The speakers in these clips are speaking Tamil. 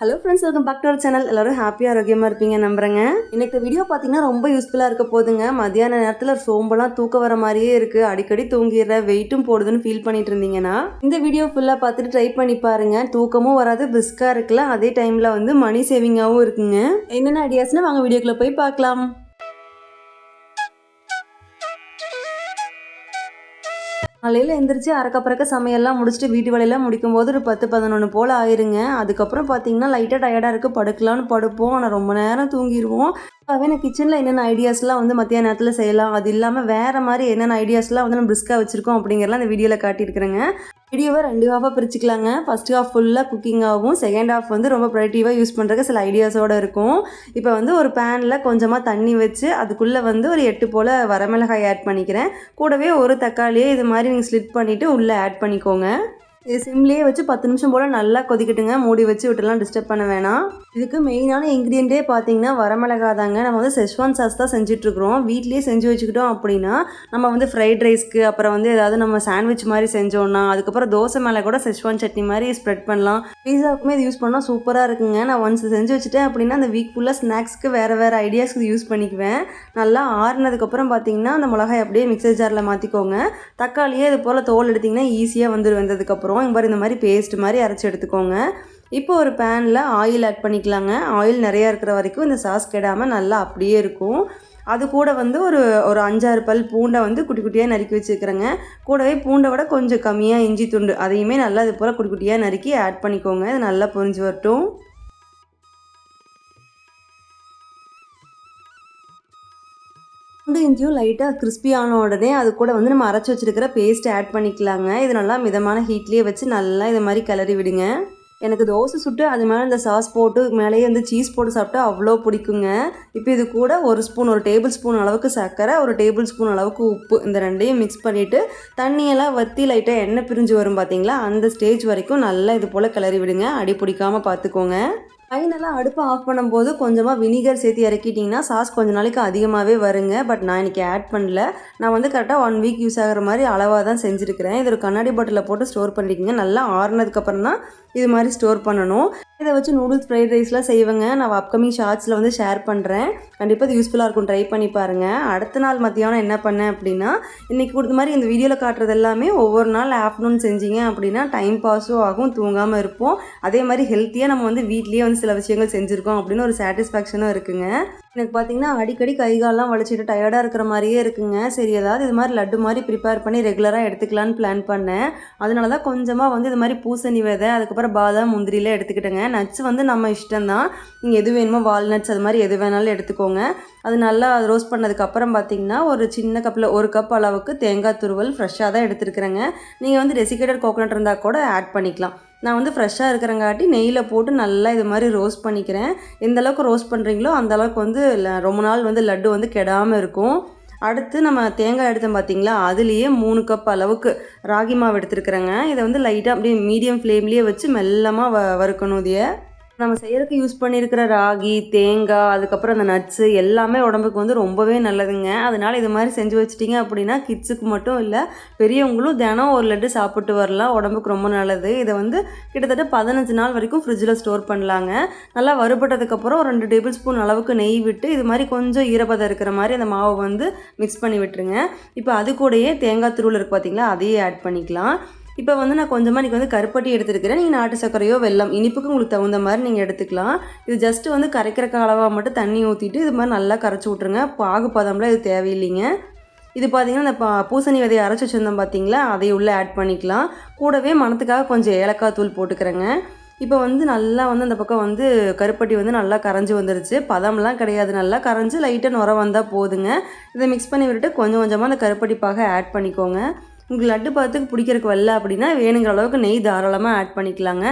Hello friends, welcome back to our channel. எல்லாரும் ஹாப்பியாக ஆரோக்கியமாக இருப்பீங்க நம்புறேங்க. இன்னைக்கு வீடியோ பார்த்தீங்கன்னா ரொம்ப யூஸ்ஃபுல்லாக இருக்க போதுங்க. மத்தியான நேரத்தில் சோம்பெல்லாம் தூக்கம் வர மாதிரியே இருக்குது, அடிக்கடி தூங்கிடுற, வெயிட்டும் போடுதுன்னு ஃபீல் பண்ணிட்டு இருந்தீங்கன்னா இந்த வீடியோ ஃபுல்லாக பார்த்துட்டு ட்ரை பண்ணி பாருங்க. தூக்கமும் வராது, பிரிஸ்காக இருக்கலாம், அதே டைமில் வந்து மணி சேவிங்காகவும் இருக்குங்க. என்னென்ன ஐடியாஸ்னு வாங்க வீடியோக்குள்ளே போய் பார்க்கலாம். காலையில் எந்திரிச்சு அறக்க சமையல்லாம் முடிச்சுட்டு வீட்டு வேலையெல்லாம் முடிக்கும்போது ஒரு 10-11 போல் ஆயிருங்க. அதுக்கப்புறம் பார்த்தீங்கன்னா லைட்டாக டயர்டாக இருக்குது, படுக்கலான்னு படுப்போம். ஆனால் ரொம்ப நேரம் தூங்கிடுவோம். அதுவே நான் கிச்சனில் என்னென்ன ஐடியாஸ்லாம் வந்து மத்தியான நேரத்தில் செய்யலாம், அது இல்லாமல் வேறு மாதிரி என்னென்ன ஐடியாஸ்லாம் வந்து நம்ம பிரிஸ்காக வச்சுருக்கோம் அப்படிங்கிறலாம் இந்த வீடியோவில் காட்டியிருக்கிறேங்க. வீடியோவை 2 ஹாஃபாக பிரிச்சுக்கலாங்க. ஃபர்ஸ்ட் ஹாஃப் ஃபுல்லாக குக்கிங்காகவும், செகண்ட் ஹாஃப் வந்து ரொம்ப ப்ரொடக்டிவாக யூஸ் பண்ணுறதுக்கு சில ஐடியாஸோடு இருக்கும். இப்போ வந்து ஒரு பேனில் கொஞ்சமாக தண்ணி வச்சு அதுக்குள்ளே வந்து ஒரு 8 போல் வரமிளகாய் ஆட் பண்ணிக்கிறேன். கூடவே ஒரு தக்காளியை இது மாதிரி நீங்கள் ஸ்லிட் பண்ணிவிட்டு உள்ளே ஆட் பண்ணிக்கோங்க. இது சிம்லேயே வச்சு 10 நிமிஷம் போல் நல்லா கொதிக்கட்டுங்க. மூடி வச்சு விட்டுலாம் டிஸ்டர்ப் பண்ண வேணாம். இதுக்கு மெயினான இன்க்ரீடியண்ட்டே பார்த்தீங்கன்னா வரமிளகா தாங்க. நம்ம வந்து செஷ்வான் சாஸ் தான் செஞ்சிட்ருக்குறோம். வீட்லேயே செஞ்சு வச்சுக்கிட்டோம் அப்படின்னா நம்ம வந்து ஃப்ரைட் ரைஸ்க்கு, அப்புறம் வந்து ஏதாவது நம்ம சாண்ட்விச் மாதிரி செஞ்சோன்னா, அதுக்கப்புறம் தோசை மேலே கூட செஷ்வான் சட்னி மாதிரி ஸ்ப்ரெட் பண்ணலாம். பீஸாவுக்குமே இது யூஸ் பண்ணால் சூப்பராக இருக்குங்க. நான் ஒன்ஸ் செஞ்சு வச்சுட்டேன் அப்படின்னா அந்த வீக் ஃபுல்லாக ஸ்நாக்ஸ்க்கு வேறு ஐடியாஸ்க்கு யூஸ் பண்ணிக்குவேன். நல்லா ஆறுனதுக்கப்புறம் பார்த்தீங்கன்னா அந்த மிளகாய் அப்படியே மிக்சர் ஜாரில் மாற்றிக்கோங்க. தக்காளியே இது போல் தோல் எடுத்திங்கன்னா ஈஸியாக வந்து வந்ததுக்கப்புறம் இந்த மாதிரி பேஸ்ட் மாதிரி அரைச்சி எடுத்துக்கோங்க. இப்போ ஒரு பேனில் ஆயில் ஆட் பண்ணிக்கலாங்க. ஆயில் நிறையா இருக்கிற வரைக்கும் இந்த சாஸ் கெடாமல் நல்லா அப்படியே இருக்கும். அது கூட வந்து ஒரு 5-6 பல் பூண்டை வந்து குட்டி குட்டியாக நறுக்கி வச்சுக்கிறேங்க. கூடவே பூண்டை விட கொஞ்சம் கம்மியாக இஞ்சி துண்டு அதையுமே நல்லா இது போல் குட்டி குட்டியாக நறுக்கி ஆட் பண்ணிக்கோங்க. இது நல்லா பொரிஞ்சு வரட்டும். பூண்டு இஞ்சியும் லைட்டாக கிறிஸ்பி ஆன உடனே அது கூட வந்து நம்ம அரைச்சி வச்சுருக்கிற பேஸ்ட் ஆட் பண்ணிக்கலாங்க. இது நல்லா மிதமான ஹீட்லேயே வச்சு நல்லா இது மாதிரி கிளறி விடுங்க. எனக்கு தோசை சுட்டு அது மேலே இந்த சாஸ் போட்டு மேலேயே வந்து சீஸ் போட்டு சாப்பிட்டா அவ்வளோ பிடிக்குங்க. இப்போ இது கூட ஒரு டேபிள் ஸ்பூன் அளவுக்கு சர்க்கரை, ஒரு டேபிள் ஸ்பூன் அளவுக்கு உப்பு, இந்த ரெண்டையும் மிக்ஸ் பண்ணிவிட்டு தண்ணியெல்லாம் வற்றி லைட்டாக எண்ணெய் பிரிஞ்சு வரும் பார்த்தீங்களா, அந்த ஸ்டேஜ் வரைக்கும் நல்லா இது போல் கிளறி விடுங்க. அடி பிடிக்காமல் பார்த்துக்கோங்க. ஃபைனலாக அடுப்பை ஆஃப் பண்ணும்போது கொஞ்சமாக வினிகர் சேர்த்து இறக்கிட்டிங்கன்னா சாஸ் கொஞ்சம் நாளைக்கு அதிகமாகவே வருங்க. பட் நான் இன்றைக்கி ஆட் பண்ணல. நான் வந்து கரெக்டாக 1 வீக் யூஸ் ஆகிற மாதிரி அளவாக தான் செஞ்சுருக்கிறேன். இது ஒரு கண்ணாடி பாட்டிலில் போட்டு ஸ்டோர் பண்ணிக்கிங்க. நல்லா ஆறுனதுக்கப்புறம் தான் இது மாதிரி ஸ்டோர் பண்ணணும். இதை வச்சு நூடுல்ஸ், ஃப்ரைட் ரைஸ்லாம் செய்வேங்க. நான் அப்கமிங் ஷார்ட்ஸில் வந்து ஷேர் பண்ணுறேன். கண்டிப்பாக இது யூஸ்ஃபுல்லாக இருக்கும், ட்ரை பண்ணி பாருங்கள். அடுத்த நாள் மத்தியானம் என்ன பண்ணேன் அப்படின்னா, இன்றைக்கி கொடுத்த மாதிரி இந்த வீடியோவில் காட்டுறது எல்லாமே ஒவ்வொரு நாள் ஆஃப்டர்நூன் செஞ்சிங்க அப்படின்னா டைம் பாஸும் ஆகும், தூங்காமல் இருப்போம். அதே மாதிரி ஹெல்த்தியாக நம்ம வந்து வீட்லேயே வந்து சில விஷயங்கள் செஞ்சுருக்கோம் அப்படின்னு ஒரு சாட்டிஸ்ஃபேக்ஷனும் இருக்குங்க. எனக்கு பார்த்தீங்கன்னா அடிக்கடி கைகாலெலாம் வலிச்சிட்டு டயர்டாக இருக்கிற மாதிரியே இருக்குங்க. சரி, ஏதாவது இது மாதிரி லட்டு மாதிரி ப்ரிப்பேர் பண்ணி ரெகுலராக எடுத்துக்கலான்னு பிளான் பண்ணேன். அதனால தான் கொஞ்சமாக வந்து இது மாதிரி பூசணி விதை, அதுக்கப்புறம் பாதாம், முந்திரிலாம் எடுத்துக்கிட்டேங்க. நட்ஸ் வந்து நம்ம இஷ்டம்தான், நீங்கள் எது வேணுமோ வால்நட்ஸ் அது மாதிரி எது வேணாலும் எடுத்துக்கோங்க. அது நல்லா ரோஸ்ட் பண்ணதுக்கப்புறம் பார்த்தீங்கன்னா ஒரு சின்ன கப்பில் 1 கப் அளவுக்கு தேங்காய் துருவல் ஃப்ரெஷ்ஷாக தான் எடுத்துருக்குறேங்க. நீங்கள் வந்து டெசிகேட்டட் கோகோனட் இருந்தால் கூட ஆட் பண்ணிக்கலாம். நான் வந்து ஃப்ரெஷ்ஷாக இருக்கிறங்காட்டி நெய்யில் போட்டு நல்லா இது மாதிரி ரோஸ்ட் பண்ணிக்கிறேன். எந்த அளவுக்கு ரோஸ்ட் பண்ணுறீங்களோ அந்தளவுக்கு வந்து ரொம்ப நாள் வந்து லட்டு வந்து கெடாமல் இருக்கும். அடுத்து நம்ம தேங்காய் எடுத்தோம் பார்த்தீங்களா, அதுலேயே 3 கப் அளவுக்கு ராகி மாவு எடுத்துருக்குறேங்க. இதை வந்து லைட்டாக அப்படியே மீடியம் ஃப்ளேம்லேயே வச்சு மெல்லமாக வறுக்கணும். இதையே நம்ம செய்கிறதுக்கு யூஸ் பண்ணியிருக்கிற ராகி, தேங்காய், அதுக்கப்புறம் அந்த நட்ஸு எல்லாமே உடம்புக்கு வந்து ரொம்பவே நல்லதுங்க. அதனால் இது மாதிரி செஞ்சு வச்சிட்டிங்க அப்படின்னா கிட்ஸுக்கு மட்டும் இல்லை, பெரியவங்களும் தினம் ஒரு லட்டு சாப்பிட்டு வரலாம். உடம்புக்கு ரொம்ப நல்லது. இதை வந்து கிட்டத்தட்ட 15 நாள் வரைக்கும் ஃப்ரிட்ஜில் ஸ்டோர் பண்ணலாங்க. நல்லா வறுபட்டதுக்கப்புறம் ஒரு 2 டேபிள் ஸ்பூன் அளவுக்கு நெய் விட்டு இது மாதிரி கொஞ்சம் ஈரப்பதம் இருக்கிற மாதிரி அந்த மாவை வந்து மிக்ஸ் பண்ணி விட்டுருங்க. இப்போ அது கூடயே தேங்காய் துருவல் இருக்குது பார்த்தீங்களா, அதையே ஆட் பண்ணிக்கலாம். இப்போ வந்து நான் கொஞ்சமாக இன்றைக்கி வந்து கருப்பட்டி எடுத்துருக்கிறேன். நீங்கள் நாட்டு சர்க்கரையோ வெல்லம் இனிப்புக்கு உங்களுக்கு தகுந்த மாதிரி நீங்கள் எடுத்துக்கலாம். இது ஜஸ்ட்டு வந்து கரைக்கிறக்க அளவாக மட்டும் தண்ணி ஊற்றிட்டு இது மாதிரி நல்லா கரைச்சி விட்ருங்க. பாகு பதம்லாம் இது தேவையில்லைங்க. இது பார்த்திங்கன்னா இந்த பூசணி விதையை அரைச்சி வச்சுருந்தோம் பார்த்தீங்களா, அதை உள்ளே ஆட் பண்ணிக்கலாம். கூடவே மணத்துக்காக கொஞ்சம் ஏலக்காய் தூள் போட்டுக்கிறேங்க. இப்போ வந்து நல்லா வந்து அந்த பக்கம் வந்து கருப்பட்டி வந்து நல்லா கரைஞ்சி வந்துருச்சு. பதம்லாம் கிடையாது, நல்லா கரைஞ்சி லைட்டாக நுர வந்தால் போதுங்க. இதை மிக்ஸ் பண்ணி விட்டுட்டு கொஞ்சம் கொஞ்சமாக அந்த கருப்பட்டி பாகை ஆட் பண்ணிக்கோங்க. உங்களுக்கு லட்டு பதத்துக்கு பிடிக்கிறதுக்கு வரல அப்படின்னா வேணுங்கிற அளவுக்கு நெய் தாராளமாக ஆட் பண்ணிக்கலாங்க.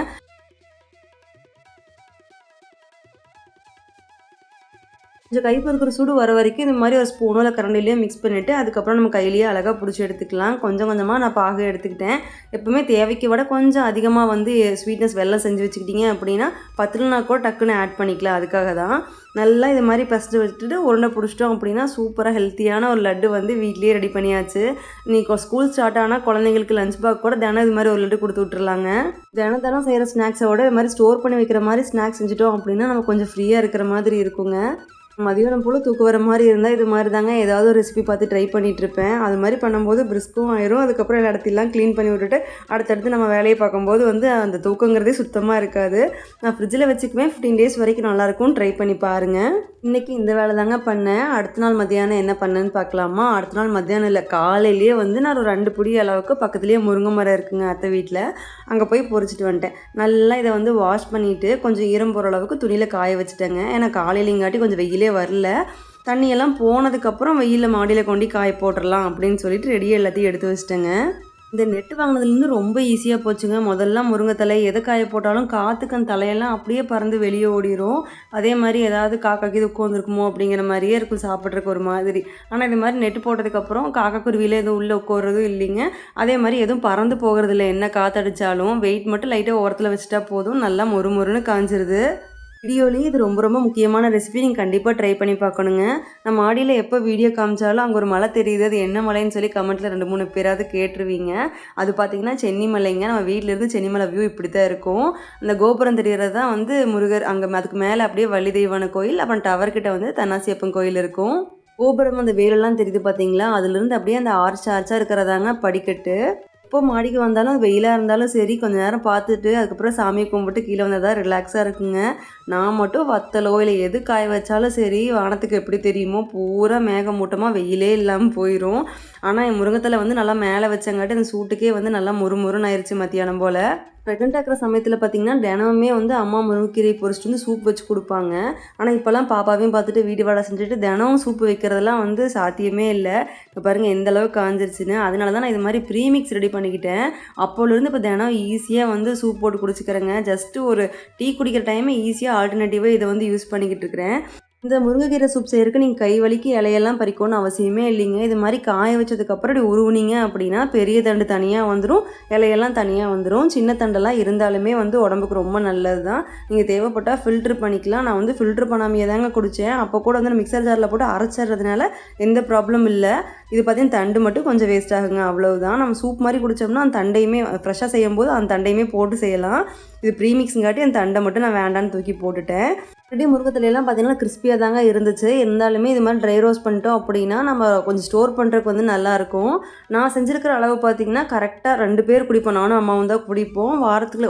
கொஞ்சம் கை பொறுக்கிற சூடு வர வரைக்கும் இந்த மாதிரி ஒரு ஸ்பூனோ இல்லை கரண்டிலையோ மிக்ஸ் பண்ணிவிட்டு அதுக்கப்புறம் நம்ம கையிலேயே அழகாக பிடிச்சி எடுத்துக்கலாம். கொஞ்சம் கொஞ்சமாக நான் பாகு எடுத்துக்கிட்டேன். எப்போவுமே தேவைக்கு விட கொஞ்சம் அதிகமாக வந்து ஸ்வீட்னஸ் வெல்லம் செஞ்சு வச்சுக்கிட்டிங்க அப்படின்னா பத்தலனா கூட டக்குன்னு ஆட் பண்ணிக்கலாம். அதுக்காக தான் நல்லா இது மாதிரி பசட்டு வச்சுட்டு உருண்டை பிடிச்சிட்டோம் அப்படின்னா சூப்பராக ஹெல்த்தியான ஒரு லட்டு வந்து வீட்லேயே ரெடி பண்ணியாச்சு. இன்றைக்கி ஸ்கூல் ஸ்டார்ட் ஆனால் குழந்தைங்களுக்கு லஞ்ச் பாக் கூட தினம் இது மாதிரி ஒரு லட்டு கொடுத்து விட்டுருலாங்க. தினம் செய்கிற ஸ்நாக்ஸோட இது மாதிரி ஸ்டோர் பண்ணி வைக்கிற மாதிரி ஸ்நாக்ஸ் செஞ்சுட்டோம் அப்படின்னா நம்ம கொஞ்சம் ஃப்ரீயாக இருக்கிற மாதிரி இருக்குங்க. மதியானம் போல் தூக்கு வர மாதிரி இருந்தால் இது மாதிரி தாங்க ஏதாவது ஒரு ரெசிபி பார்த்து ட்ரை பண்ணிகிட்ருப்பேன். அது மாதிரி பண்ணும்போது பிரிஸ்க்கும் ஆயிரும். அதுக்கப்புறம் எல்லா இடத்தையெல்லாம் க்ளீன் பண்ணி விட்டுட்டு அடுத்தடுத்து நம்ம வேலையை பார்க்கும்போது வந்து அந்த தூக்கங்கிறதே சுத்தமாக இருக்காது. நான் ஃப்ரிட்ஜில் வச்சுக்குவேன். 15 days வரைக்கும் நல்லாயிருக்கும். ட்ரை பண்ணி பாருங்கள். இன்றைக்கி இந்த வேலை தாங்க பண்ணேன். அடுத்த நாள் மத்தியானம் என்ன பண்ணேன்னு பார்க்கலாமா? அடுத்த நாள் மத்தியானம் இல்லை, காலையிலேயே வந்து நான் ஒரு 2 பிடி அளவுக்கு பக்கத்துலேயே முருங்கை மரம் இருக்குங்க அத்தை வீட்டில். அங்கே போய் பொறிச்சிட்டு வந்துட்டேன். நல்லா இதை வந்து வாஷ் பண்ணிவிட்டு கொஞ்சம் ஈரம் போகிற அளவுக்கு துணியில் காய வச்சுட்டேங்க. ஏன்னா காலையிலங்காட்டி கொஞ்சம் வெயிலே வரல. தண்ணியெல்லாம் போனதுக்கப்புறம் வெயிலில் மாடியில் கொண்டு காய போட்டுடலாம் அப்படின்னு சொல்லிட்டு ரெடியாக எல்லாத்தையும் எடுத்து வச்சிட்டேங்க. இந்த நெட்டு வாங்கினதுலேருந்து ரொம்ப ஈஸியாக போச்சுங்க. முதல்ல முருங்கைத்தலை எதை காய போட்டாலும் காற்றுக்கு அந்த தலையெல்லாம் அப்படியே பறந்து வெளியே ஓடிடும். அதே மாதிரி ஏதாவது காக்காக்கு இது உட்காந்துருக்குமோ அப்படிங்கிற மாதிரியே இருக்கும் சாப்பிட்றதுக்கு ஒரு மாதிரி. ஆனால் இது மாதிரி நெட்டு போட்டதுக்கப்புறம் காக்கா குருவியில் எதுவும் உள்ளே உட்காரதும் இல்லைங்க. அதே மாதிரி எதுவும் பறந்து போகிறதில்ல. என்ன காற்றடிச்சாலும் வெயிட் மட்டும் லைட்டாக ஓரத்தில் வச்சுட்டா போதும், நல்லா மொறுன்னு காஞ்சிருது. வீடியோலேயே இது ரொம்ப ரொம்ப முக்கியமான ரெசிபி. நீங்கள் கண்டிப்பாக ட்ரை பண்ணி பார்க்கணுங்க. நம்ம மாடியில் எப்போ வீடியோ காமிச்சாலும் அங்கே ஒரு மலை தெரியுது, அது என்ன மலைன்னு சொல்லி கமெண்ட்டில் 2-3 பேராவது கேட்டுருவீங்க. அது பார்த்திங்கன்னா சென்னி மலைங்க. நம்ம வீட்டிலேருந்து சென்னி மலை வியூ இப்படி தான் இருக்கும். அந்த கோபுரம் தெரிகிறது தான் வந்து முருகர். அங்கே அதுக்கு மேலே அப்படியே வள்ளி தெய்வான கோயில், அப்புறம் டவர்கிட்ட வந்து தன்னாசியப்பன் கோயில் இருக்கும். கோபுரம் அந்த வேலெல்லாம் தெரியுது பார்த்தீங்களா, அதுலேருந்து அப்படியே அந்த ஆர்ச்சாக இருக்கிறதாங்க படிக்கட்டு. எப்போ மாடிக்கு வந்தாலும் வெயிலாக இருந்தாலும் சரி கொஞ்சம் நேரம் பார்த்துட்டு அதுக்கப்புறம் சாமியை கும்பிட்டு கீழே வந்தால் தான் ரிலாக்ஸாக இருக்குங்க. நான் மட்டும் வத்தலோ இல்லை எது காய வச்சாலும் சரி வானத்துக்கு எப்படி தெரியுமோ பூரா மேகமூட்டமாக வெயிலே இல்லாமல் போயிடும். ஆனால் என் முருங்கத்தலை வந்து நல்லா மேலே வச்சங்காட்டி அந்த சூட்டுக்கே வந்து நல்லா முறுமுறுன்னு ஆயிடுச்சு மத்தியானம் போல். ப்ரெக்னெண்ட்டாக இருக்கிற சமயத்தில் பார்த்திங்கன்னா தினமுமே வந்து அம்மா முருங்கைக்கீரை பொரிச்சிட்டு வந்து சூப் வச்சு கொடுப்பாங்க. ஆனால் இப்போல்லாம் பாப்பாவையும் பார்த்துட்டு வீடு வாடகை செஞ்சுட்டு தினமும் சூப்பு வைக்கிறதெல்லாம் வந்து சாத்தியமே இல்லை. இப்போ பாருங்கள் எந்த அளவுக்கு காஞ்சிருச்சுன்னு. அதனால தான் நான் இது மாதிரி ப்ரீமிக்ஸ் ரெடி பண்ணிக்கிட்டேன். அப்போலேருந்து இப்போ தினம் ஈஸியாக வந்து சூப் போட்டு குடிச்சிக்கிறேங்க. ஜஸ்ட்டு ஒரு டீ குடிக்கிற டைமை ஈஸியாக ஆல்டர்னேட்டிவாக இதை வந்து யூஸ் பண்ணிக்கிட்டு இருக்கிறேன். இந்த முருங்கைக்கீரை சூப் செய்யறதுக்கு நீங்கள் கை வலிக்கு இலையெல்லாம் பறிக்கணும்னு அவசியமே இல்லைங்க. இது மாதிரி காய வச்சதுக்கப்புறம் இப்படி உருவுனீங்க அப்படின்னா பெரிய தண்டு தனியாக வந்துடும், இலையெல்லாம் தனியாக வந்துடும். சின்ன தண்டெல்லாம் இருந்தாலுமே வந்து உடம்புக்கு ரொம்ப நல்லது தான். நீங்கள் தேவைப்பட்டால் ஃபில்ட்ரு பண்ணிக்கலாம். நான் வந்து ஃபில்ட்ரு பண்ணாமையே தாங்க குடித்தேன். அப்போ கூட வந்து மிக்சர் ஜாரில் போட்டு அரைச்சிட்றதுனால எந்த ப்ராப்ளம் இல்லை. இது பார்த்தீங்கன்னா தண்டு மட்டும் கொஞ்சம் வேஸ்ட் ஆகுங்க, அவ்வளவுதான். நம்ம சூப் மாதிரி குடித்தோம்னா அந்த தண்டையுமே ஃப்ரெஷ்ஷாக செய்யும் போது அந்த தண்டையுமே போட்டு செய்யலாம். இது ப்ரீமிக்ஸுங்காட்டி அந்த தண்டை மட்டும் நான் வேண்டான்னு தூக்கி போட்டுட்டேன். ஆல்ரெடி முருங்கைத்தலையெல்லாம் பார்த்தீங்கன்னா கிறிஸ்பியாக தாங்க இருந்துச்சு. இருந்தாலுமே இது மாதிரி ட்ரை ரோஸ்ட் பண்ணிட்டோம் அப்படின்னா நம்ம கொஞ்சம் ஸ்டோர் பண்ணுறதுக்கு வந்து நல்லாயிருக்கும். நான் செஞ்சுருக்கிற அளவு பார்த்திங்கன்னா கரெக்டாக 2 பேர் குடிப்போம். நானும் அம்மாவும் தான் குடிப்போம்.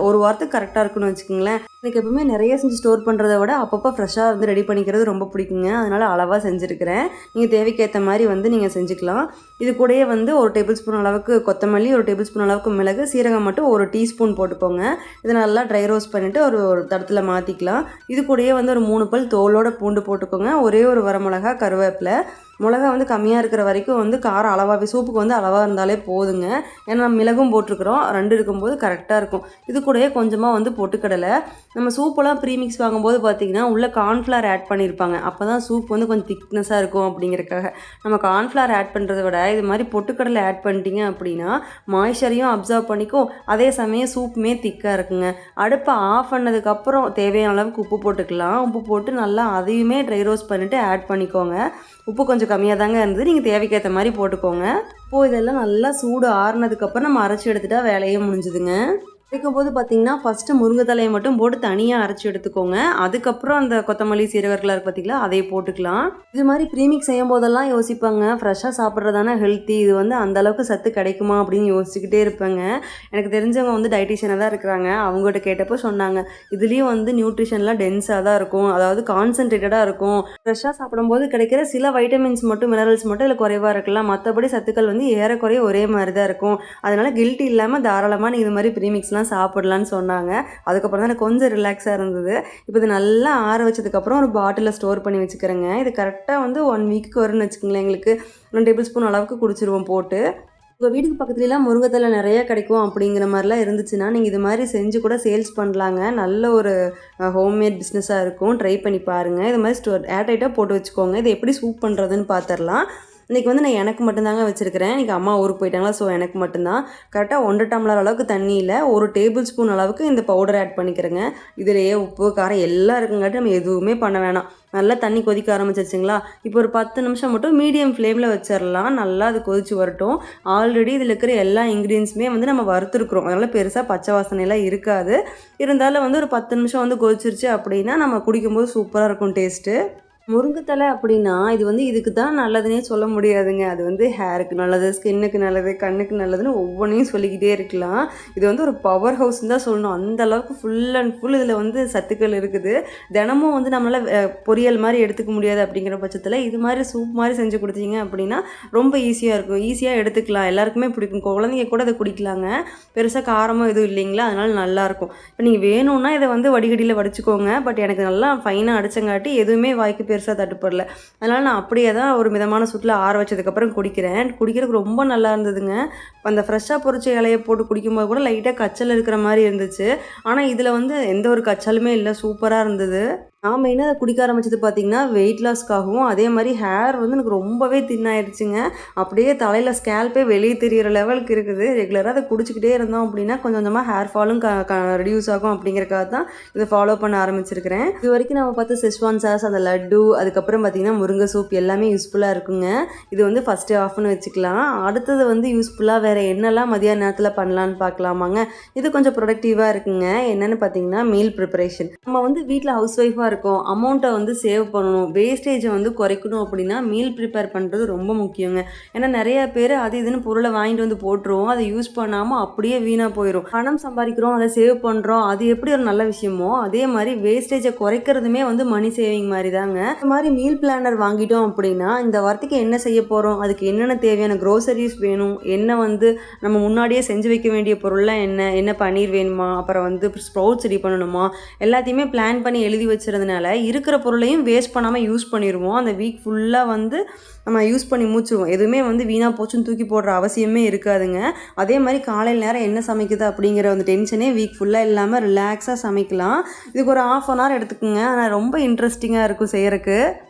ஒரு வாரத்துக்கு கரெக்டாக இருக்குன்னு வச்சுக்கோங்களேன். எனக்கு எப்பவுமே நிறைய செஞ்சு ஸ்டோர் பண்ணுறத விட அப்பப்போ ஃப்ரெஷ்ஷாக வந்து ரெடி பண்ணிக்கிறது ரொம்ப பிடிக்குங்க. அதனால் அளவாக செஞ்சுருக்கிறேன். நீங்கள் தேவைக்கேற்ற மாதிரி வந்து நீங்கள் செஞ்சுக்கலாம். இது கூடயே வந்து 1 டேபிள் ஸ்பூன் அளவுக்கு கொத்தமல்லி, 1 டேபிள் ஸ்பூன் அளவுக்கு மிளகு, சீரகம் மட்டும் 1 டீஸ்பூன் போட்டுக்கோங்க. இதை நல்லா ட்ரை ரோஸ்ட் பண்ணிவிட்டு ஒரு தடத்தில் மாற்றிக்கலாம். இது கூடயே வந்து ஒரு 3 பல் தோலோட பூண்டு போட்டுக்கோங்க. ஒரே ஒரு வரமிளகா, கருவேப்பிலை. மிளகா வந்து கம்மியாக இருக்கிற வரைக்கும் வந்து காரம் அளவாகவே சூப்புக்கு வந்து அளவாக இருந்தாலே போதுங்க. ஏன்னா நம்ம மிளகும் போட்டிருக்கிறோம், 2 இருக்கும்போது கரெக்டாக இருக்கும். இது கூடயே கொஞ்சமாக வந்து பொட்டுக்கடலை. நம்ம சூப்பெல்லாம் ப்ரீமிக்ஸ் வாங்கும்போது பார்த்திங்கன்னா உள்ளே கார்ன்ஃப்ளவர் ஆட் பண்ணியிருப்பாங்க. அப்போ தான் சூப் வந்து கொஞ்சம் திக்னஸாக இருக்கும் அப்படிங்கிறக்காக. நம்ம கார்ன்ஃப்ளவர் ஆட் பண்ணுறத விட இது மாதிரி பொட்டுக்கடலை ஆட் பண்ணிட்டீங்க அப்படின்னா மாய்ஸ்சரையும் அப்சர்வ் பண்ணிக்கும், அதே சமயம் சூப்புமே திக்காக இருக்குங்க. அடுப்பை ஆஃப் பண்ணதுக்கப்புறம் தேவையான அளவுக்கு உப்பு போட்டுக்கலாம். உப்பு போட்டு நல்லா அதையுமே ட்ரை ரோஸ்ட் பண்ணிவிட்டு ஆட் பண்ணிக்கோங்க. உப்பு கொஞ்சம் கம்மியாக தாங்க இருந்தது, நீங்கள் தேவைக்கேற்ற மாதிரி போட்டுக்கோங்க. இப்போது இதெல்லாம் நல்லா சூடு ஆறுனதுக்கப்புறம் நம்ம அரைச்சி எடுத்துட்டா வேலையே முடிஞ்சுதுங்க. அரைக்கும்போது பார்த்திங்கன்னா ஃபஸ்ட்டு முருங்கைத்தலையை மட்டும் போட்டு தனியாக அரைச்சி எடுத்துக்கோங்க. அதுக்கப்புறம் அந்த கொத்தமல்லி, சீரகர்லாம் இருக்குது பார்த்திங்களா, அதை போட்டுக்கலாம். இது மாதிரி ப்ரீமிக்ஸ் செய்யும் போதெல்லாம் யோசிப்பாங்க ஃப்ரெஷ்ஷாக சாப்பிட்றதானே ஹெல்த்தி, இது வந்து அந்தளவுக்கு சத்து கிடைக்குமா அப்படின்னு யோசிச்சுக்கிட்டே இருப்பேங்க. எனக்கு தெரிஞ்சவங்க வந்து டயட்டிஷியனாக தான் இருக்கிறாங்க. அவங்ககிட்ட கேட்டப்போ சொன்னாங்க இதுலேயும் வந்து நியூட்ரிஷன்லாம் டென்ஸாக தான் இருக்கும், அதாவது கான்சன்ட்ரேட்டடாக இருக்கும். ஃப்ரெஷ்ஷாக சாப்பிடும்போது கிடைக்கிற சில வைட்டமின்ஸ் மட்டும், மினரல்ஸ் மட்டும் இதில் குறைவாக இருக்கலாம். மற்றபடி சத்துக்கள் வந்து ஏறக்குறைய ஒரே மாதிரி தான் இருக்கும். அதனால் கில்ட்டி இல்லாமல் தாராளமாக நீங்கள் இது மாதிரி ப்ரீமிக்ஸ்லாம் சாப்பிடலான்னு சொன்னாங்க. அதுக்கப்புறம் தான் எனக்கு கொஞ்சம் ரிலாக்ஸாக இருந்தது. இப்போ இது நல்லா ஆற வச்சதுக்கப்புறம் ஒரு பாட்டிலில் ஸ்டோர் பண்ணி வச்சுக்கிறேங்க. இது கரெக்டாக வந்து 1 வீக்கு வரும்னு வச்சுக்கோங்களேன். எங்களுக்கு 1 டேபிள் ஸ்பூன் அளவுக்கு குடிச்சிருவோம் போட்டு. உங்கள் வீட்டுக்கு பக்கத்துலலாம் முருங்கைத்தலை நிறைய கிடைக்கும் அப்படிங்கிற மாதிரிலாம் இருந்துச்சுன்னா நீங்கள் இது மாதிரி செஞ்சு கூட சேல்ஸ் பண்ணலாங்க. நல்ல ஒரு ஹோம்மேட் பிஸ்னஸாக இருக்கும். ட்ரை பண்ணி பாருங்கள். இது மாதிரி ஏர்டைட்டாக போட்டு வச்சுக்கோங்க. இது எப்படி சூப் பண்ணுறதுன்னு பார்த்துடலாம். இன்றைக்கி வந்து நான் எனக்கு மட்டும்தாங்க வச்சுருக்கிறேன். இன்றைக்கி அம்மா ஊருக்கு போயிட்டாங்களா, ஸோ எனக்கு மட்டும்தான். கரெக்டாக 1 டம்ளர் அளவுக்கு தண்ணியில் 1 டேபிள் ஸ்பூன் அளவுக்கு இந்த பவுடர் ஆட் பண்ணிக்கிறேங்க. இதிலேயே உப்பு காரம் எல்லாம் இருக்குங்காட்டி நம்ம எதுவுமே பண்ண வேணாம். நல்லா தண்ணி கொதிக்க ஆரம்பிச்சிருச்சுங்களா, இப்போ ஒரு 10 நிமிஷம் மட்டும் மீடியம் ஃப்ளேமில் வச்சிடலாம். நல்லா அது கொதிச்சு வரட்டும். ஆல்ரெடி இதில் இருக்கிற எல்லா இன்க்ரீடியன்ஸுமே வந்து நம்ம வறுத்துருக்குறோம். அதனால் பெருசாக பச்சை வாசனையெல்லாம் இருக்காது. இருந்தாலும் வந்து ஒரு 10 நிமிஷம் வந்து கொதிச்சிருச்சு அப்படின்னா நம்ம குடிக்கும்போது சூப்பராக இருக்கும் டேஸ்ட்டு. முருங்கைத்தலை அப்படின்னா இது வந்து இதுக்கு தான் நல்லதுன்னே சொல்ல முடியாதுங்க. அது வந்து ஹேருக்கு நல்லது, ஸ்கின்னுக்கு நல்லது, கண்ணுக்கு நல்லதுன்னு ஒவ்வொன்றையும் சொல்லிக்கிட்டே இருக்கலாம். இது வந்து ஒரு பவர் ஹவுஸ்ன்னு தான் சொல்லணும். அந்த அளவுக்கு ஃபுல் அண்ட் ஃபுல் இதில் வந்து சத்துக்கள் இருக்குது. தினமும் வந்து நம்மளால் பொரியல் மாதிரி எடுத்துக்க முடியாது அப்படிங்கிற பட்சத்தில் இது மாதிரி சூப் மாதிரி செஞ்சு கொடுத்தீங்க அப்படின்னா ரொம்ப ஈஸியாக இருக்கும். ஈஸியாக எடுத்துக்கலாம். எல்லாருக்குமே பிடிக்கும். குழந்தைங்க கூட அதை குடிக்கலாங்க. பெருசாக காரமும் எதுவும் இல்லைங்களா, அதனால் நல்லாயிருக்கும். இப்போ நீங்கள் வேணும்னா இதை வந்து வடிகட்டியில் வடிச்சுக்கோங்க. பட் எனக்கு நல்லா ஃபைனாக அடிச்சங்காட்டி எதுவுமே வாய்க்கு பெருசாக தட்டுப்படல. அதனால் நான் அப்படியே தான் ஒரு மிதமான சூட்டில் ஆற வச்சதுக்கப்புறம் குடிக்கிறேன். குடிக்கிறதுக்கு ரொம்ப நல்லா இருந்ததுங்க. அந்த ஃப்ரெஷ்ஷாக பொரிச்ச இலையை போட்டு குடிக்கும்போது கூட லைட்டாக கச்சல் இருக்கிற மாதிரி இருந்துச்சு. ஆனால் இதில் வந்து எந்த ஒரு கச்சலுமே இல்லை. சூப்பராக இருந்தது. நான் மெயினாக அதை குடிக்க ஆரம்பிச்சது பார்த்திங்கன்னா வெயிட் லாஸ்க்காகவும், அதே மாதிரி ஹேர் வந்து எனக்கு ரொம்பவே தின்னாயிடுச்சுங்க. அப்படியே தலையில் ஸ்கேல்பே வெளியே தெரிகிற லெவலுக்கு இருக்குது. ரெகுலராக அதை குடிச்சிக்கிட்டே இருந்தோம் அப்படின்னா கொஞ்சம் கொஞ்சமாக ஹேர் ஃபாலும் ரெடியூஸ் ஆகும் அப்படிங்கிறக்காக தான் இதை ஃபாலோ பண்ண ஆரம்பிச்சிருக்கிறேன். இது வரைக்கும் நம்ம பார்த்து செஸ்வான் சாஸ், அந்த லட்டு, அதுக்கப்புறம் பார்த்திங்கன்னா முருங்கை சூப் எல்லாமே யூஸ்ஃபுல்லாக இருக்குங்க. இது வந்து ஃபஸ்ட்டு ஆஃப்னு வச்சுக்கலாம். அடுத்தது வந்து யூஸ்ஃபுல்லாக வேறு என்னெல்லாம் மதியான நேரத்தில் பண்ணலான்னு பார்க்கலாமாங்க. இது கொஞ்சம் ப்ரொடக்டிவாக இருக்குங்க. என்னென்னு பார்த்தீங்கன்னா மீல் ப்ரிப்பரேஷன். நம்ம வந்து வீட்டில் ஹவுஸ் ஒய்ஃபாக இருக்கும். அமௌண்ட்டை வந்து சேவ் பண்ணணும், வேஸ்டேஜை வந்து குறைக்கணும் அப்படின்னா மீல் ப்ரிப்பேர் பண்ணுறது ரொம்ப முக்கியங்க. ஏன்னா நிறைய பேர் அது இதுன்னு பொருளை வாங்கிட்டு வந்து போட்டுருவோம். அதை யூஸ் பண்ணாமல் அப்படியே வீணாக போயிடும். பணம் சம்பாதிக்கிறோம், அதை சேவ் பண்ணுறோம், அது எப்படி ஒரு நல்ல விஷயமோ அதே மாதிரி வேஸ்டேஜை குறைக்கிறதுமே வந்து மணி சேவிங் மாதிரி தாங்க. இந்த மாதிரி மீல் பிளானர் வாங்கிட்டோம் அப்படின்னா இந்த வாரத்துக்கு என்ன செய்ய போகிறோம், அதுக்கு என்னென்ன தேவையான க்ரோசரிஸ் வேணும், என்ன வந்து நம்ம முன்னாடியே செஞ்சு வைக்க வேண்டிய பொருள்லாம் என்ன பன்னீர் வேணுமா, அப்புறம் வந்து ஸ்ப்ரவுட்ஸ் ரெடி பண்ணணுமா, எல்லாத்தையுமே பிளான் பண்ணி எழுதி வச்சுருந்தேன். இருக்கிற பொருளையும் வேஸ்ட் பண்ணாமல் யூஸ் பண்ணிடுவோம். அந்த வீக் ஃபுல்லாக வந்து நம்ம யூஸ் பண்ணி மூச்சுருவோம். எதுவுமே வந்து வீணாக போச்சுன்னு தூக்கி போடுற அவசியமே இருக்காதுங்க. அதே மாதிரி காலையில் நேரம் என்ன சமைக்குது அப்படிங்கிற அந்த டென்ஷனே வீக் ஃபுல்லாக இல்லாமல் ரிலாக்ஸாக சமைக்கலாம். இதுக்கு ஒரு 1/2 hour எடுத்துக்குங்க. ஆனால் ரொம்ப இன்ட்ரெஸ்டிங்காக இருக்கும் செய்கிறக்கு.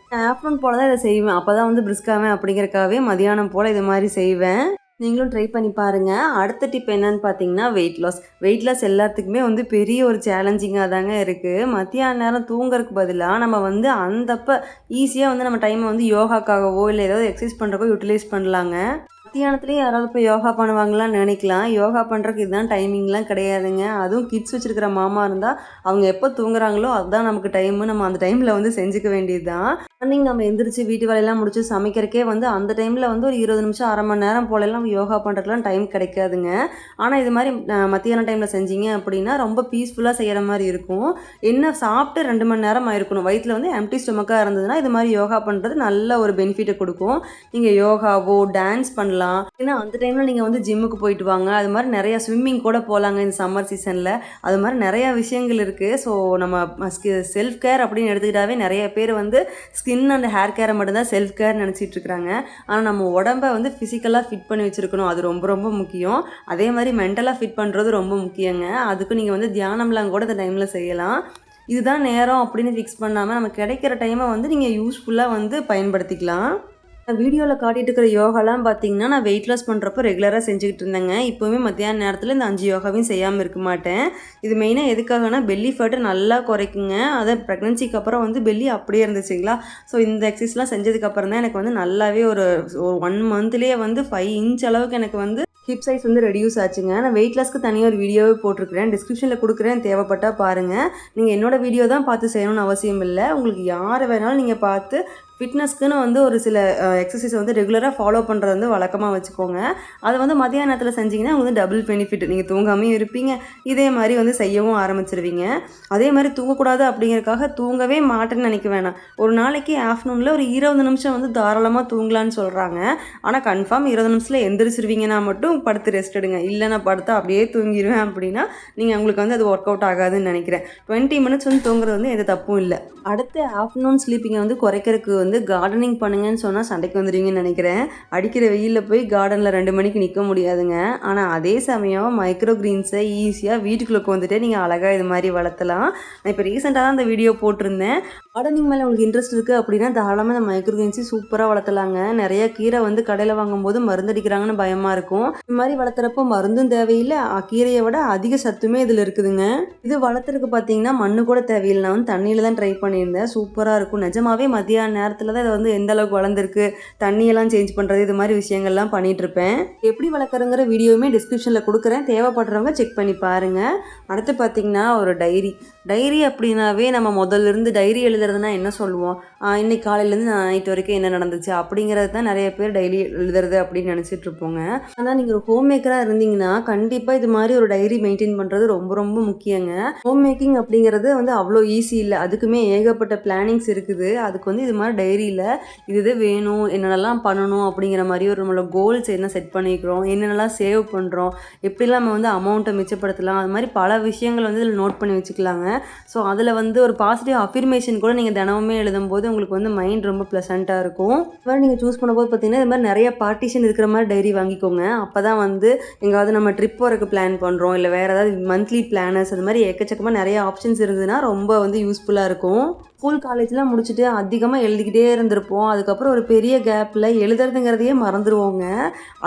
ஆஃப்டர்நூன் போல் தான் இதை செய்வேன். அப்போ தான் வந்து பிரிஸ்காவேன் அப்படிங்கிறக்காகவே மதியானம் போல் இது மாதிரி செய்வேன். நீங்களும் ட்ரை பண்ணி பாருங்கள். அடுத்த டிப் என்னன்னு பார்த்தீங்கன்னா வெயிட் லாஸ் எல்லாத்துக்குமே வந்து பெரிய ஒரு சேலஞ்சிங்காக தாங்க இருக்குது. மத்தியான நேரம் தூங்குறதுக்கு பதிலாக நம்ம வந்து அந்தப்போ ஈஸியாக வந்து நம்ம டைமை வந்து யோகாக்காகவோ இல்லை ஏதாவது எக்ஸசைஸ் பண்ணுறக்கோ யூட்டிலைஸ் பண்ணலாங்க. மத்தியானத்துலேயே யாராவது போய் யோகா பண்ணுவாங்களான்னு நினைக்கலாம். யோகா பண்ணுறதுக்கு இதுதான் டைமிங்லாம் கிடையாதுங்க. அதுவும் கிட்ஸ் வச்சுருக்கிற மாமா இருந்தால் அவங்க எப்போ தூங்குறாங்களோ அதுதான் நமக்கு டைமு. நம்ம அந்த டைமில் வந்து செஞ்சுக்க வேண்டியது தான். மார்னிங் நம்ம எந்திரிச்சு வீட்டு வேலையெல்லாம் முடிச்சு சமைக்கிறக்கே வந்து அந்த டைமில் வந்து ஒரு 20 நிமிஷம் 1/2 மணி நேரம் போலெல்லாம் யோகா பண்ணுறதுலாம் டைம் கிடைக்காதுங்க. ஆனால் இது மாதிரி மத்தியான டைமில் செஞ்சீங்க அப்படின்னா ரொம்ப பீஸ்ஃபுல்லாக செய்கிற மாதிரி இருக்கும். என்ன சாப்பிட்டு 2 மணி நேரம் ஆயிருக்கணும். வயிற்றில் வந்து எம்டி ஸ்டொமக்காக இருந்ததுன்னா இது மாதிரி யோகா பண்ணுறது நல்ல ஒரு பெனிஃபிட்டை கொடுக்கும். நீங்கள் யோகாவோ டான்ஸ் பண்ணலாம். ஏன்னா அந்த டைமில் நீங்கள் வந்து ஜிம்முக்கு போயிட்டு வாங்க. அது மாதிரி நிறையா ஸ்விம்மிங் கூட போகலாங்க இந்த சம்மர் சீசனில். அது மாதிரி நிறையா விஷயங்கள் இருக்குது. ஸோ நம்ம செல்ஃப் கேர் அப்படின்னு எடுத்துக்கிட்டாவே நிறைய பேர் வந்து ஸ்கின் அண்ட் ஹேர் கேரை மட்டும்தான் செல்ஃப் கேர் நினச்சிட்டு இருக்கிறாங்க. ஆனால் நம்ம உடம்பை வந்து ஃபிசிக்கலாக ஃபிட் பண்ணி வச்சுருக்கணும். அது ரொம்ப ரொம்ப முக்கியம். அதே மாதிரி மென்டலாக ஃபிட் பண்ணுறது ரொம்ப முக்கியங்க. அதுக்கு நீங்கள் வந்து தியானம்லாம் கூட இந்த டைமில் செய்யலாம். இதுதான் நேரம் அப்படின்னு ஃபிக்ஸ் பண்ணாமல் நம்ம கிடைக்கிற டைமை வந்து நீங்கள் யூஸ்ஃபுல்லாக வந்து பயன்படுத்திக்கலாம். வீடியோவில் காட்டிகிட்டு இருக்கிற யோகாலாம் பார்த்தீங்கன்னா நான் வெயிட் லாஸ் பண்ணுறப்போ ரெகுலராக செஞ்சுக்கிட்டு இருந்தேங்க. இப்போவுமே மத்தியான நேரத்தில் இந்த 5 யோகாவையும் செய்யாமல் இருக்க மாட்டேன். இது மெயினாக எதுக்காகனா பெல்லி ஃபேட்டை நல்லா குறைக்குங்க. அதை ப்ரெக்னன்சிக்கு அப்புறம் வந்து பெல்லி அப்படியே இருந்துச்சுங்களா. ஸோ இந்த எக்ஸசைஸ்லாம் செஞ்சதுக்கப்புறம் தான் எனக்கு வந்து நல்லாவே ஒரு 1 மந்த்லேயே வந்து 5 inch அளவுக்கு எனக்கு வந்து ஹிப் சைஸ் வந்து ரெடியூஸ் ஆச்சுங்க. நான் வெயிட் லாஸ்க்கு தனியாக ஒரு வீடியோவே போட்டிருக்கிறேன். டிஸ்கிரிப்ஷனில் கொடுக்குறேன், தேவைப்பட்டால் பாருங்கள். நீங்கள் என்னோட வீடியோ தான் பார்த்து செய்யணும்னு அவசியம் இல்லை. உங்களுக்கு யாரை வேணாலும் நீங்கள் பார்த்து ஃபிட்னஸ்க்குன்னு வந்து ஒரு சில எக்ஸசைஸ் வந்து ரெகுலராக ஃபாலோ பண்ணுறது வந்து வழக்கமாக வச்சுக்கோங்க. அதை வந்து மதியான நேரத்தில் செஞ்சிங்கன்னா உங்களுக்கு டபுள் பெனிஃபிட். நீங்கள் தூங்காமையும் இருப்பீங்க, இதே மாதிரி வந்து செய்யவும் ஆரம்பிச்சிருவீங்க. அதே மாதிரி தூங்கக்கூடாது அப்படிங்கிறதுக்காக தூங்கவே மாட்டேன்னு நினைக்க வேணாம். ஒரு நாளைக்கு ஆஃப்டர்நூனில் ஒரு 20 நிமிஷம் வந்து தாராளமாக தூங்கலான்னு சொல்கிறாங்க. ஆனால் கன்ஃபார்ம் 20 நிமிஷத்தில் எந்திரிச்சிருவீங்கன்னா மட்டும் படுத்து ரெஸ்ட் எடுங்க. இல்லை நான் படுத்தா அப்படியே தூங்கிடுவேன் அப்படின்னா நீங்கள் உங்களுக்கு வந்து அது ஒர்க் அவுட் ஆகாதுன்னு நினைக்கிறேன். 20 minutes வந்து தூங்குறது வந்து எந்த தப்பும் இல்லை. அடுத்து ஆஃப்டர்நூன் ஸ்லீப்பிங்கை வந்து குறைக்கிறதுக்கு வந்து கார்டனிங் பண்ணுங்கன்னு சொன்னால் சண்டைக்கு வந்துடுவீங்கன்னு நினைக்கிறேன். அடிக்கிற வெயிலில் போய் கார்டனில் 2 மணிக்கு நிற்க முடியாதுங்க. ஆனால் அதே சமயம் மைக்ரோ கிரீன்ஸை ஈஸியாக வீட்டுக்குள்ளே வந்துட்டு நீங்கள் அழகாக இது மாதிரி வளர்த்தலாம். நான் இப்போ ரீசெண்டாக தான் இந்த வீடியோ போட்டிருந்தேன். கார்டனிங் மேலே உங்களுக்கு இன்ட்ரெஸ்ட் இருக்குது அப்படின்னா தாராளமாக இந்த மைக்ரோ கிரீன்ஸை சூப்பராக வளர்த்தலாங்க. நிறைய கீரை வந்து கடையில் வாங்கும்போது மருந்தடிக்கிறாங்கன்னு பயமாக இருக்கும். இது மாதிரி வளர்த்துறப்போ மருந்தும் தேவையில்லை, கீரையை விட அதிக சத்துமே இதில் இருக்குதுங்க. இது வளர்த்துறதுக்கு பார்த்தீங்கன்னா மண்ணு கூட தேவையில்லை. நான் வந்து தண்ணியில் தான் ட்ரை பண்ணியிருந்தேன். சூப்பராக இருக்கும். நிஜமாவே மதியான நேரத்தில் தான் இதை வந்து எந்த அளவுக்கு வளர்ந்துருக்கு, தண்ணியெல்லாம் சேஞ்ச் பண்ணுறது, இது மாதிரி விஷயங்கள்லாம் பண்ணிகிட்ருப்பேன். எப்படி வளர்க்குறங்கிற வீடியோவுமே டிஸ்கிரிப்ஷனில் கொடுக்குறேன், தேவைப்படுறவங்க செக் பண்ணி பாருங்கள். அடுத்து பார்த்திங்கன்னா ஒரு டைரி அப்படின்னாவே நம்ம முதல்ல இருந்து டைரி எழுதுறதுனா என்ன சொல்லுவோம், இன்னைக்கு காலையிலேருந்து நைட் வரைக்கும் என்ன நடந்துச்சு அப்படிங்கிறது தான் நிறைய பேர் டெய்லி எழுதுறது அப்படின்னு நினச்சிட்டு இருப்போங்க. ஆனால் நீங்கள் ஒரு ஹோம் மேக்கராக இருந்தீங்கன்னா கண்டிப்பாக இது மாதிரி ஒரு டைரி மெயின்டைன் பண்ணுறது ரொம்ப ரொம்ப முக்கியங்க. ஹோம் மேக்கிங் அப்படிங்கிறது வந்து அவ்வளோ ஈஸி இல்லை, அதுக்குமே ஏகப்பட்ட பிளானிங்ஸ் இருக்குது. அதுக்கு வந்து இது மாதிரி டைரியில் இது வேணும், என்னென்னலாம் பண்ணணும் அப்படிங்கிற மாதிரி ஒரு நம்மளோட கோல்ஸ் என்ன செட் பண்ணிக்கிறோம், என்னென்னலாம் சேவ் பண்ணுறோம், எப்படிலாம் நம்ம வந்து அமௌண்ட்டை மிச்சப்படுத்தலாம், அது மாதிரி பல விஷயங்கள் வந்து இதில் நோட் பண்ணி வச்சுக்கலாங்க. ஸோ அதில் வந்து ஒரு பாசிட்டிவ் அஃபர்மேஷன் கூட நீங்கள் தினமுமே எழுதும்போது உங்களுக்கு வந்து மைண்ட் ரொம்ப ப்ளசண்ட்டாக இருக்கும். இது மாதிரி நீங்கள் சூஸ் பண்ணும்போது பார்த்தீங்கன்னா இது மாதிரி நிறைய பார்ட்டிஷன் இருக்கிற மாதிரி டைரி வாங்கிக்கோங்க. அப்போ தான் வந்து எங்காவது நம்ம ட்ரிப் போகிறதுக்கு பிளான் பண்ணுறோம், இல்லை வேறு ஏதாவது மந்த்லி பிளானர்ஸ், அது மாதிரி எக்கச்சக்கமாக நிறைய ஆப்ஷன்ஸ் இருந்ததுன்னா ரொம்ப வந்து யூஸ்ஃபுல்லாக இருக்கும். ஸ்கூல் காலேஜ்லாம் முடிச்சுட்டு அதிகமாக எழுதிக்கிட்டே இருந்திருப்போம். அதுக்கப்புறம் ஒரு பெரிய கேப்பில் எழுதுறதுங்கிறதையே மறந்துடுவோங்க.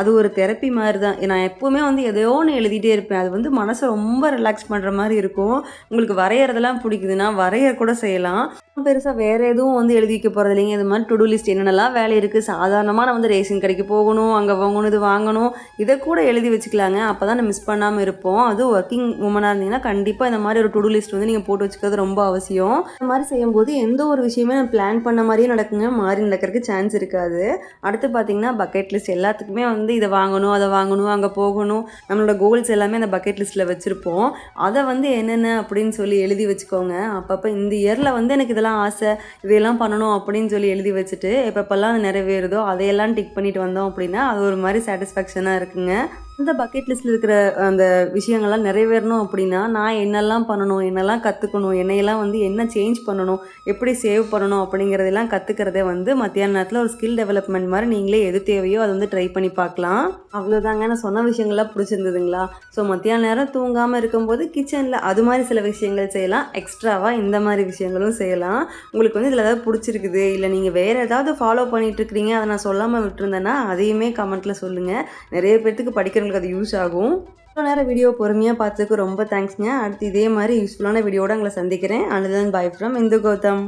அது ஒரு தெரப்பி மாதிரி தான். நான் எப்போவுமே வந்து எதையோ ஒன்று எழுதிட்டே இருப்பேன். அது வந்து மனசை ரொம்ப ரிலாக்ஸ் பண்ணுற மாதிரி இருக்கும். உங்களுக்கு வரைகிறதெல்லாம் பிடிக்குதுன்னா வரைய கூட செய்யலாம். பெருசாக வேறு எதுவும் வந்து எழுதி வைக்க போகிறது இல்லைங்க. இது மாதிரி டு டூ லிஸ்ட் என்னென்னலாம் வேலை இருக்குது, சாதாரணமாக நான் வந்து ரேஷன் கடைக்கு போகணும், அங்கே வாங்கணும், இது வாங்கணும், இதை கூட எழுதி வச்சுக்கலாங்க. அப்போ தான் நான் மிஸ் பண்ணாமல் இருப்போம். அதுவும் ஒர்க்கிங் உமனாக இருந்தீங்கன்னா கண்டிப்பாக இந்த மாதிரி ஒரு டு டூ லிஸ்ட் வந்து நீங்கள் போட்டு வச்சுக்கிறது ரொம்ப அவசியம். இந்த மாதிரி செய்யும்போது எந்த ஒரு விஷயமே நான் பிளான் பண்ண மாதிரியே நடக்குங்க, மாறி நடக்கிறதுக்கு சான்ஸ் இருக்காது. அடுத்து பார்த்தீங்கன்னா பக்கெட் லிஸ்ட். எல்லாத்துக்குமே வந்து இதை வாங்கணும், அதை வாங்கணும், அங்கே போகணும், நம்மளோட கோல்ஸ் எல்லாமே அந்த பக்கெட் லிஸ்ட்டில் வச்சுருப்போம். அதை வந்து என்னென்ன அப்படின்னு சொல்லி எழுதி வச்சுக்கோங்க. அப்பப்போ இந்த இயரில் வந்து எனக்கு இதெல்லாம் ஆசை, இதையெல்லாம் பண்ணணும் அப்படின்னு சொல்லி எழுதி வச்சுட்டு எப்பப்பெல்லாம் அது நிறைவேறுதோ அதையெல்லாம் டிக் பண்ணிட்டு வந்தோம் அப்படின்னா அது ஒரு மாதிரி சாட்டிஸ்ஃபேக்ஷனாக இருக்குங்க. அந்த பக்கெட் லிஸ்ட்டில் இருக்கிற அந்த விஷயங்கள்லாம் நிறைவேறணும் அப்படின்னா நான் என்னெல்லாம் பண்ணணும், என்னெல்லாம் கற்றுக்கணும், என்னையெல்லாம் வந்து என்ன சேஞ்ச் பண்ணணும், எப்படி சேவ் பண்ணணும் அப்படிங்கிறதெல்லாம் கற்றுக்கிறதே வந்து மத்தியான நேரத்தில் ஒரு ஸ்கில் டெவலப்மெண்ட் மாதிரி நீங்களே எது தேவையோ அதை வந்து ட்ரை பண்ணி பார்க்கலாம். அவ்வளோதாங்க. நான் சொன்ன விஷயங்கள்லாம் பிடிச்சிருந்ததுங்களா? ஸோ மத்தியான நேரம் தூங்காமல் இருக்கும்போது கிச்சனில் அது மாதிரி சில விஷயங்கள் செய்யலாம், எக்ஸ்ட்ராவாக இந்த மாதிரி விஷயங்களும் செய்யலாம். உங்களுக்கு வந்து இதில் ஏதாவது பிடிச்சிருக்குது, இல்லை நீங்கள் வேறு ஏதாவது ஃபாலோ பண்ணிகிட்ருக்கிறீங்க, அதை நான் சொல்லாமல் விட்டுருந்தேன்னா அதையுமே கமெண்ட்டில் சொல்லுங்கள். நிறைய பேர்த்துக்கு படிக்கிறவங்களுக்கு அது யூஸ் ஆகும். இவ்வளோ நேரம் வீடியோ பொறுமையாக பார்த்ததுக்கு ரொம்ப தேங்க்ஸ்ங்க. அடுத்து இதே மாதிரி யூஸ்ஃபுல்லான வீடியோட உங்களை சந்திக்கிறேன். And then bye from Indhu Gautham.